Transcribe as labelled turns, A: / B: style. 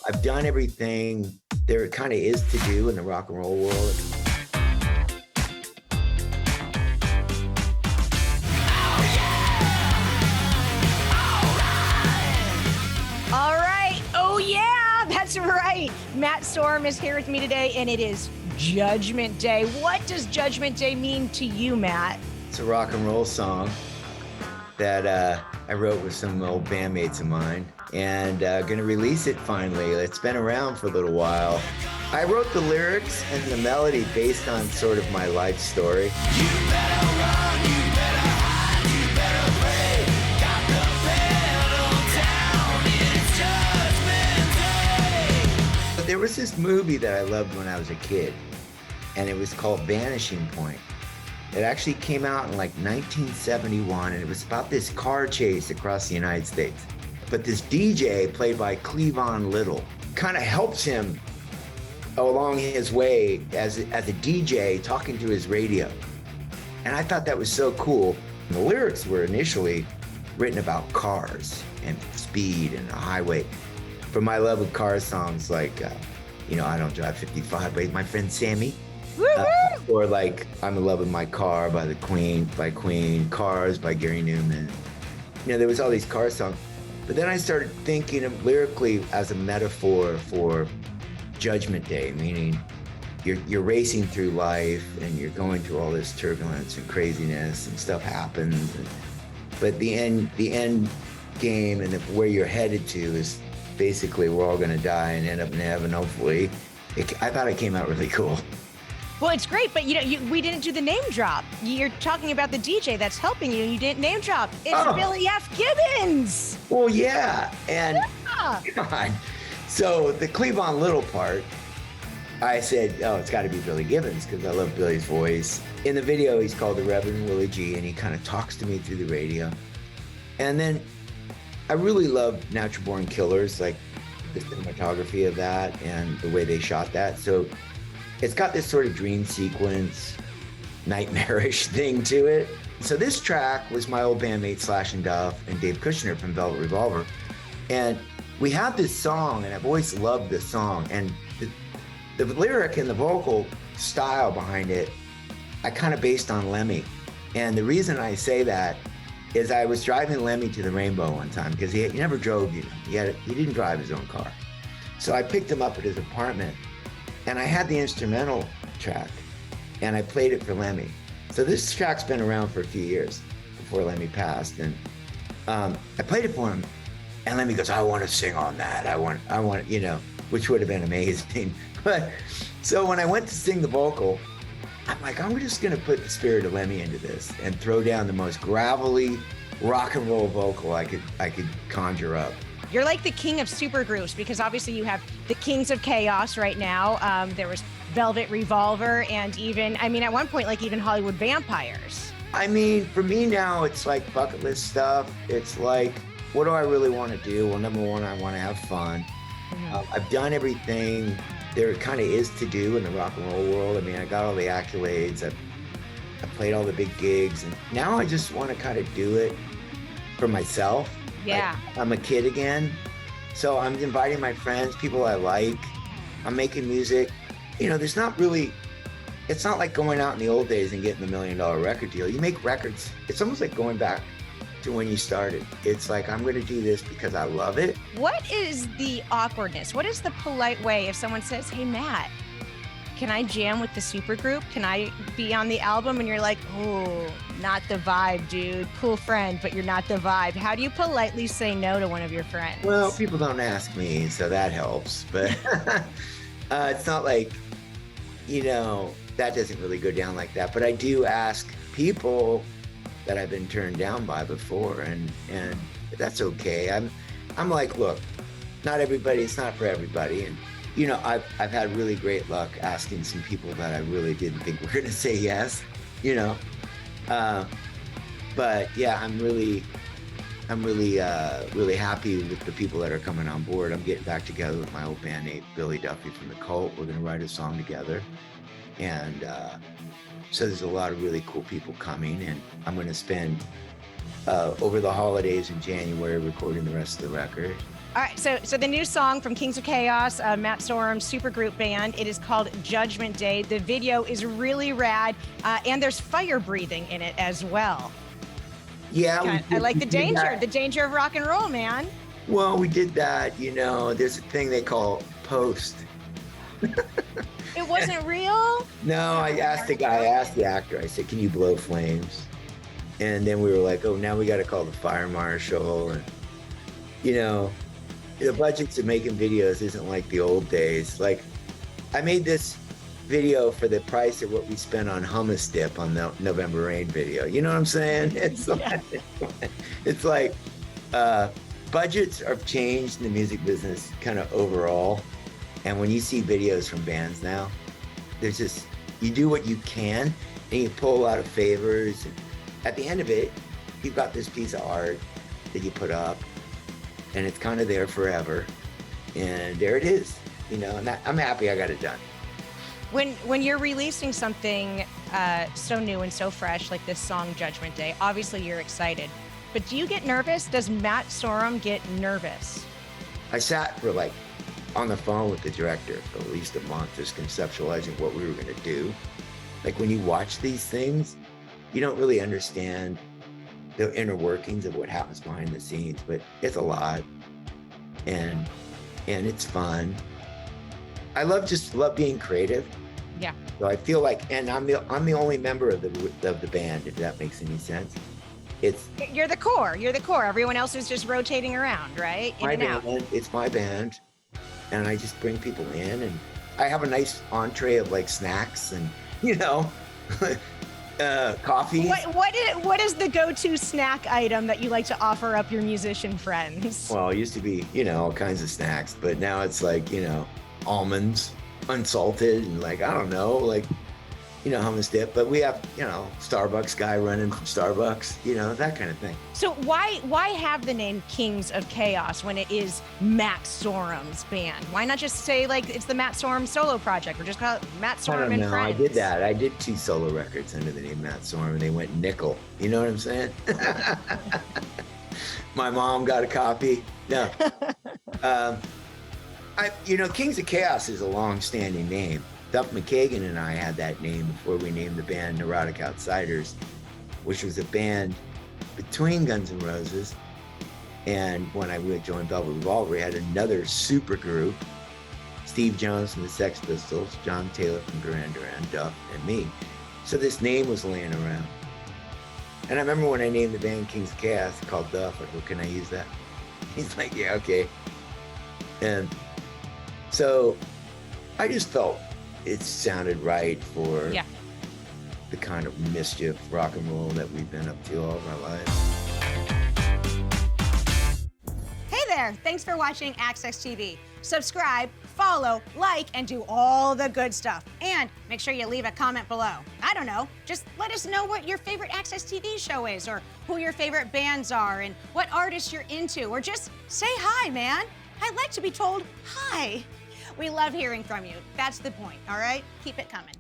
A: I've done everything there kind of is to do in the rock and roll world.
B: All right. Oh, yeah, that's right. Matt Sorum is here with me today, and it is Judgment Day. What does Judgment Day mean to you, Matt?
A: It's a rock and roll song that I wrote with some old bandmates of mine, and gonna release it finally. It's been around for a little while. I wrote the lyrics and the melody based on sort of my life story.
C: You better run, you better hide, you better pray. Got the pedal down, it's Judgment Day.
A: But there was this movie that I loved when I was a kid, and it was called Vanishing Point. It actually came out in like 1971, and it was about this car chase across the United States. But this DJ, played by Cleavon Little, kind of helps him along his way as a DJ talking to his radio. And I thought that was so cool. And the lyrics were initially written about cars and speed and a highway. For my love of car songs like, I Don't Drive 55 by my friend Sammy. Or like I'm in Love with My Car by Queen, Cars by Gary Newman. There was all these car songs. But then I started thinking of lyrically as a metaphor for Judgment Day, meaning you're racing through life and you're going through all this turbulence and craziness and stuff happens. But the end game and where you're headed to is basically we're all going to die and end up in heaven, hopefully. I thought it came out really cool.
B: Well, it's great, but we didn't do the name drop. You're talking about the DJ that's helping you. You didn't name drop. It's Billy F. Gibbons.
A: Well, yeah, and God. So the Cleavon Little part, I said, it's got to be Billy Gibbons because I love Billy's voice. In the video, he's called the Reverend Willie G, and he kind of talks to me through the radio. And then I really love Natural Born Killers, like the cinematography of that and the way they shot that. So it's got this sort of dream sequence, nightmarish thing to it. So this track was my old bandmate Slash and Duff and Dave Kushner from Velvet Revolver. And we have this song, and I've always loved this song. And the lyric and the vocal style behind it, I kind of based on Lemmy. And the reason I say that is I was driving Lemmy to the Rainbow one time because he never drove, he didn't drive his own car. So I picked him up at his apartment. And I had the instrumental track, and I played it for Lemmy. So this track's been around for a few years before Lemmy passed, and I played it for him, and Lemmy goes, "I want to sing on that. I want, which would have been amazing." But so when I went to sing the vocal, I'm like, I'm just gonna put the spirit of Lemmy into this and throw down the most gravelly rock and roll vocal I could conjure up.
B: You're like the king of supergroups because obviously you have the Kings of Chaos right now. There was Velvet Revolver and even at one point, like even Hollywood Vampires.
A: For me now, it's like bucket list stuff. It's like, what do I really want to do? Well, number one, I want to have fun. Mm-hmm. I've done everything there kind of is to do in the rock and roll world. I got all the accolades. I played all the big gigs. And now I just want to kind of do it for myself.
B: Yeah.
A: I'm a kid again. So I'm inviting my friends, people I like. I'm making music. It's not like going out in the old days and getting the $1 million record deal. You make records. It's almost like going back to when you started. It's like, I'm going to do this because I love it. What
B: is the awkwardness? What is the polite way if someone says, "Hey, Matt, can I jam with the supergroup? Can I be on the album?" And you're like, "Oh, not the vibe, dude. Cool friend, but you're not the vibe." How do you politely say no to one of your friends?
A: Well, people don't ask me, so that helps. But it's not like, that doesn't really go down like that. But I do ask people that I've been turned down by before, and that's okay. I'm like, look, not everybody, it's not for everybody. And I've had really great luck asking some people that I really didn't think were going to say yes, but yeah, I'm really happy with the people that are coming on board. I'm getting back together with my old bandmate Billy Duffy from the Cult. We're going to write a song together, and so there's a lot of really cool people coming, and I'm going to spend over the holidays in January recording the rest of the record.
B: All right, so the new song from Kings of Chaos, Matt Sorum's supergroup band, it is called Judgment Day. The video is really rad, and there's fire breathing in it as well.
A: Yeah,
B: I like
A: we
B: the
A: did that.
B: danger of rock and roll, man.
A: Well, we did that. There's a thing they call post.
B: It wasn't real?
A: No, I asked the actor, I said, can you blow flames? And then we were like, oh, now we got to call the fire marshal. And, the budgets of making videos isn't like the old days. Like, I made this video for the price of what we spent on hummus dip on the November Rain video. You know what I'm saying? It's like budgets have changed in the music business kind of overall. And when you see videos from bands now, there's just, you do what you can and you pull a lot of favors. And at the end of it, you've got this piece of art that you put up and it's kind of there forever. And there it is, and I'm happy I got it done.
B: When you're releasing something so new and so fresh, like this song, Judgment Day, obviously you're excited. But do you get nervous? Does Matt Sorum get nervous?
A: I sat for on the phone with the director for at least a month, just conceptualizing what we were going to do. Like when you watch these things, you don't really understand the inner workings of what happens behind the scenes, but it's a lot, and it's fun. I love being creative.
B: Yeah.
A: So I feel like, and I'm the only member of the band, if that makes any sense.
B: You're the core. Everyone else is just rotating around, right? In and out.
A: It's my band, and I just bring people in, and I have a nice entree of snacks and coffee.
B: What is the go-to snack item that you like to offer up your musician friends?
A: Well, it used to be all kinds of snacks, but now it's almonds, unsalted, and I don't know, hummus dip. But we have Starbucks guy running from Starbucks, that kind of thing.
B: So why have the name Kings of Chaos when it is Matt Sorum's band? Why not just say it's the Matt Sorum solo project, or just call it Matt Sorum and Friends?
A: I did that. I did 2 solo records under the name Matt Sorum, and they went nickel. You know what I'm saying? My mom got a copy. No. Kings of Chaos is a long-standing name. Duff McKagan and I had that name before we named the band Neurotic Outsiders, which was a band between Guns N' Roses. And when I would join Velvet Revolver, we had another super group, Steve Jones from the Sex Pistols, John Taylor from Duran Duran, Duff, and me. So this name was laying around. And I remember when I named the band Kings of Chaos, I called Duff, well, can I use that? He's like, yeah, okay. And so I just felt it sounded right for the kind of mischief rock and roll that we've been up to all of our lives.
B: Hey there, thanks for watching Access TV. Subscribe, follow, like, and do all the good stuff. And make sure you leave a comment below. I don't know, just let us know what your favorite Access TV show is, or who your favorite bands are, and what artists you're into, or just say hi, man. I'd like to be told hi. We love hearing from you. That's the point, all right? Keep it coming.